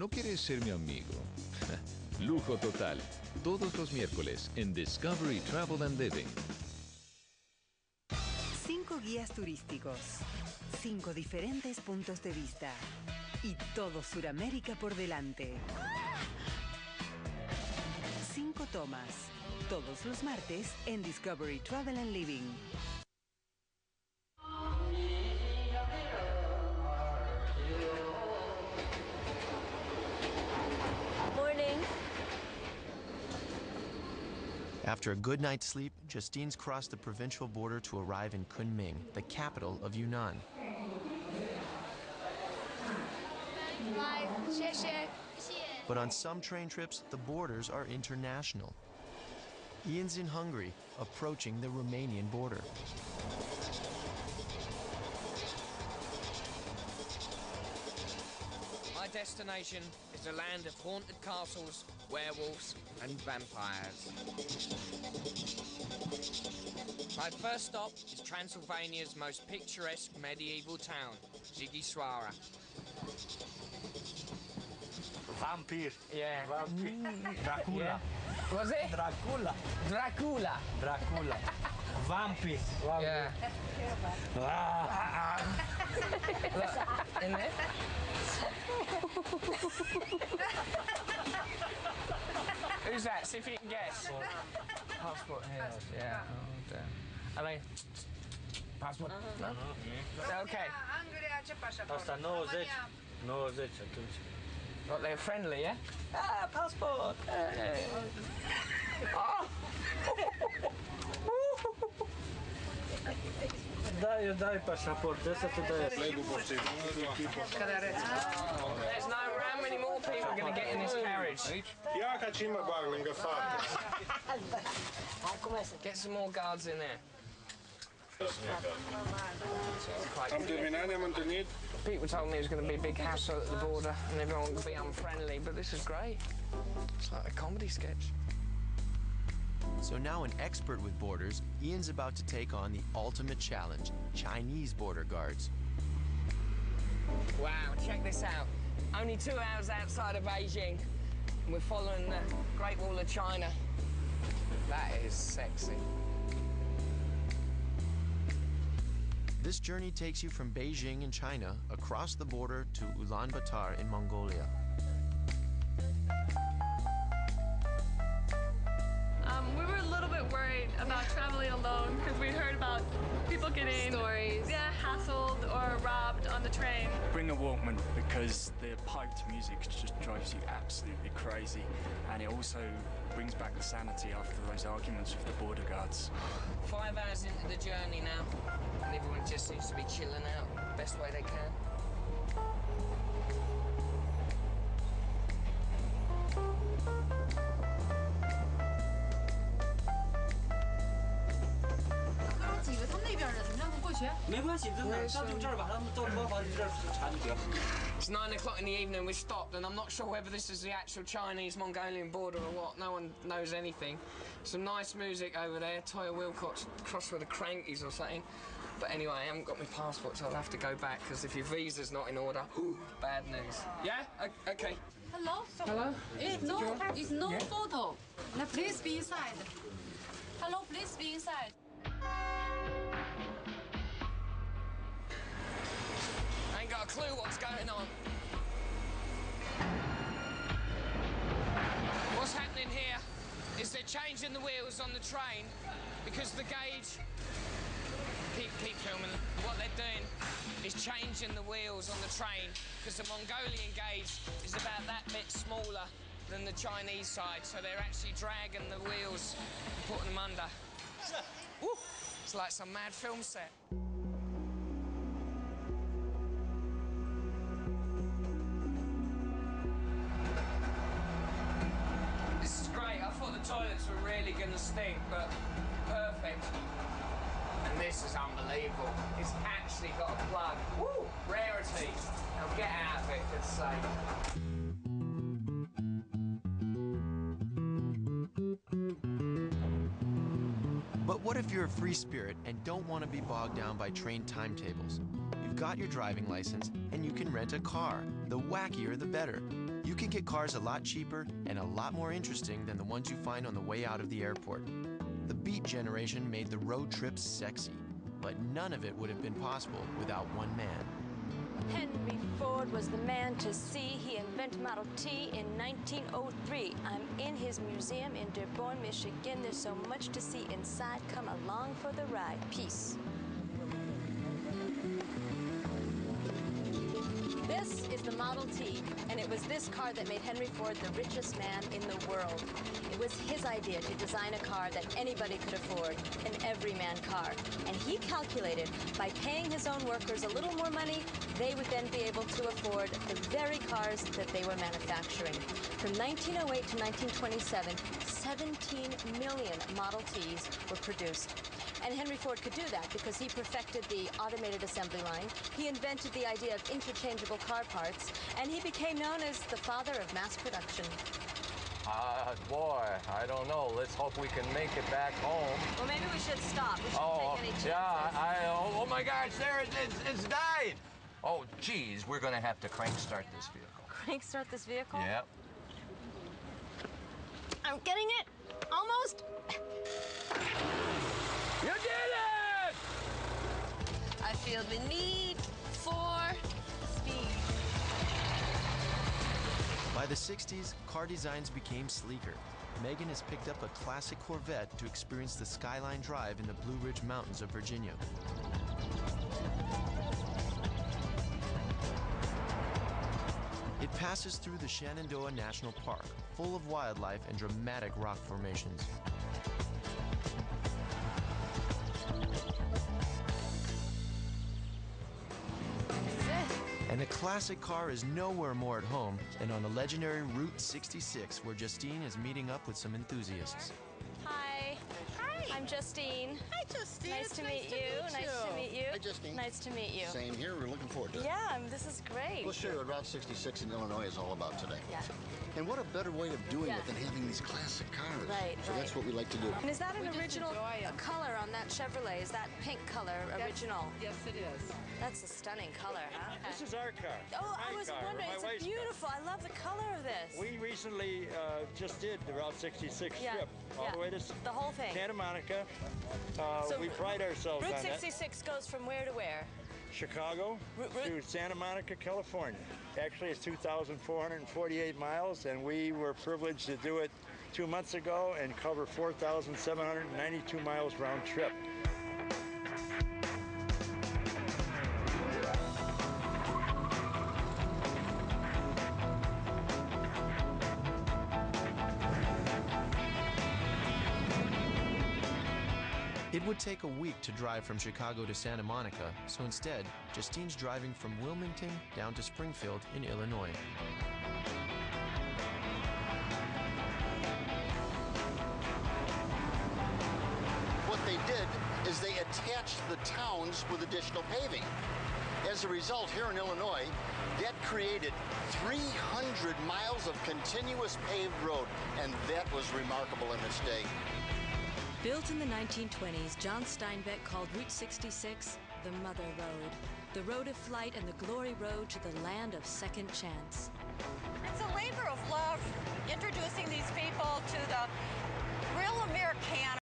¿no quieres ser mi amigo? Lujo total, todos los miércoles en Discovery Travel and Living. 5 guías turísticos, 5 diferentes puntos de vista y todo Suramérica por delante. 5 tomas, todos los martes en Discovery Travel and Living. Morning. After a good night's sleep, Justine's crossed the provincial border to arrive in Kunming, the capital of Yunnan. But on some train trips, the borders are international. Ian's in Hungary, approaching the Romanian border. My destination is a land of haunted castles, werewolves, and vampires. My first stop is Transylvania's most picturesque medieval town, Timișoara. Vampire. Yeah. Dracula. Yeah. Was it? Dracula. Dracula. Dracula. Vampire. Yeah. Look, in there. Who's that? See if you can guess. Passport here. Yeah. Oh, damn. I mean, passport? No? Okay. Asta 90. 90 atunci. What, they're friendly, yeah? Ah, passport! Hey. Oh. Dai pașaport, ăsta te dai. There's no how many more people are going to get in this carriage? Ia ca și mă bag lângă fată. Get some more guards in there. Am terminat, ne-am întâlnit. People told me it was going to be a big hassle at the border and everyone would be unfriendly, but this is great. It's like a comedy sketch. So now an expert with borders, Ian's about to take on the ultimate challenge, Chinese border guards. Wow, check this out. Only 2 hours outside of Beijing, and we're following the Great Wall of China. That is sexy. This journey takes you from Beijing in China across the border to Ulaanbaatar in Mongolia. We were a little bit worried about traveling alone because we heard about people getting Stories. Yeah, hassled or robbed on the train. Bring a Walkman because the piped music just drives you absolutely crazy, and it also brings back the sanity after those arguments with the border guards. 5 hours into the journey now, and everyone just seems to be chilling out best way they can. It's 9 o'clock in the evening, we stopped, and I'm not sure whether this is the actual Chinese-Mongolian border or what. No one knows anything. Some nice music over there, Toya Wilcox crossed with the Crankies or something. But anyway, I haven't got my passport, so I'll have to go back, because if your visa's not in order, bad news. Yeah? Okay. Hello? Hello? It's no photo. Now please be inside. Hello, please be inside. I ain't got a clue what's going on. What's happening here is they're changing the wheels on the train because the gauge... Keep filming. What they're doing is changing the wheels on the train because the Mongolian gauge is about that bit smaller than the Chinese side, so they're actually dragging the wheels and putting them under. Woo! It's like some mad film set. This is great. I thought the toilets were really going to stink, but perfect. And this is unbelievable. It's actually got a plug. Woo! Rarity. Now get out of it, good sake. But what if you're a free spirit and don't want to be bogged down by train timetables? You've got your driving license and you can rent a car. The wackier, the better. You can get cars a lot cheaper and a lot more interesting than the ones you find on the way out of the airport. The Beat generation made the road trips sexy, but none of it would have been possible without one man. Henry Ford was the man to see. He invented Model T in 1903. I'm in his museum in Dearborn, Michigan. There's so much to see inside. Come along for the ride. Peace. This is the Model T, and it was this car that made Henry Ford the richest man in the world. It was his idea to design a car that anybody could afford, an everyman car. And he calculated by paying his own workers a little more money, they would then be able to afford the very cars that they were manufacturing. From 1908 to 1927, 17 million Model Ts were produced. And Henry Ford could do that because he perfected the automated assembly line, he invented the idea of interchangeable car parts, and he became known as the father of mass production. Boy, I don't know. Let's hope we can make it back home. Well, maybe we should stop. We shouldn't take any chances. Yeah, oh my gosh, there, it's died. Oh, geez, we're going to have to crank start this vehicle. Crank start this vehicle? Yep. I'm getting it. Almost. You did it! I feel the need for speed. By the 60s, car designs became sleeker. Megan has picked up a classic Corvette to experience the Skyline Drive in the Blue Ridge Mountains of Virginia. It passes through the Shenandoah National Park, full of wildlife and dramatic rock formations. And a classic car is nowhere more at home than on the legendary Route 66, where Justine is meeting up with some enthusiasts. Hi. Hi. I'm Justine. Hi, Justine. Nice to meet you. Nice to meet you. Hi, Justine. Nice to meet you. Same here. We're looking forward to it. Yeah, this is great. We'll show you what Route 66 in Illinois is all about today. Yeah. And what a better way of doing it than having these classic cars. Right, So that's what we like to do. And is that an original color on that Chevrolet? Is that pink color original? Yes, it is. That's a stunning color, huh? This is our car. Oh, I was car, wondering. my It's wife's beautiful. I love the color of this. We recently just did the Route 66 trip all the way to the whole thing. Santa Monica. So we pride ourselves Route on 66 goes from where to where? Chicago to Santa Monica, California. Actually, it's 2,448 miles, and we were privileged to do it 2 months ago and cover 4,792 miles round trip. It would take a week to drive from Chicago to Santa Monica, so instead, Justine's driving from Wilmington down to Springfield in Illinois. What they did is they attached the towns with additional paving. As a result, here in Illinois, that created 300 miles of continuous paved road, and that was remarkable in its day. Built in the 1920s, John Steinbeck called Route 66 the Mother Road, the road of flight and the glory road to the land of second chance. It's a labor of love introducing these people to the real Americana.